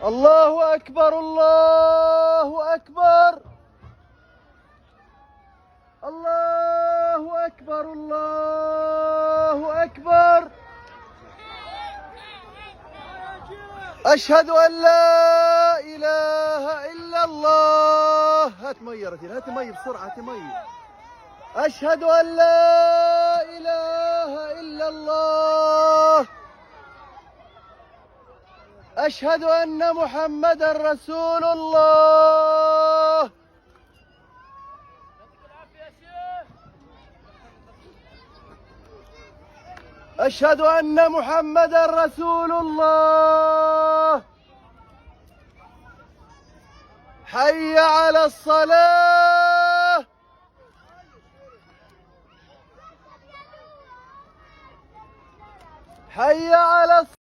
الله أكبر الله أكبر الله أكبر الله أكبر. أشهد أن لا إله إلا الله. هات مية رتين، هات مية بسرعة، هات مية. أشهد أن لا إله إلا الله. أشهد أن محمدا رسول الله. أشهد أن محمدا رسول الله. حي على الصلاة. حي على الصلاة.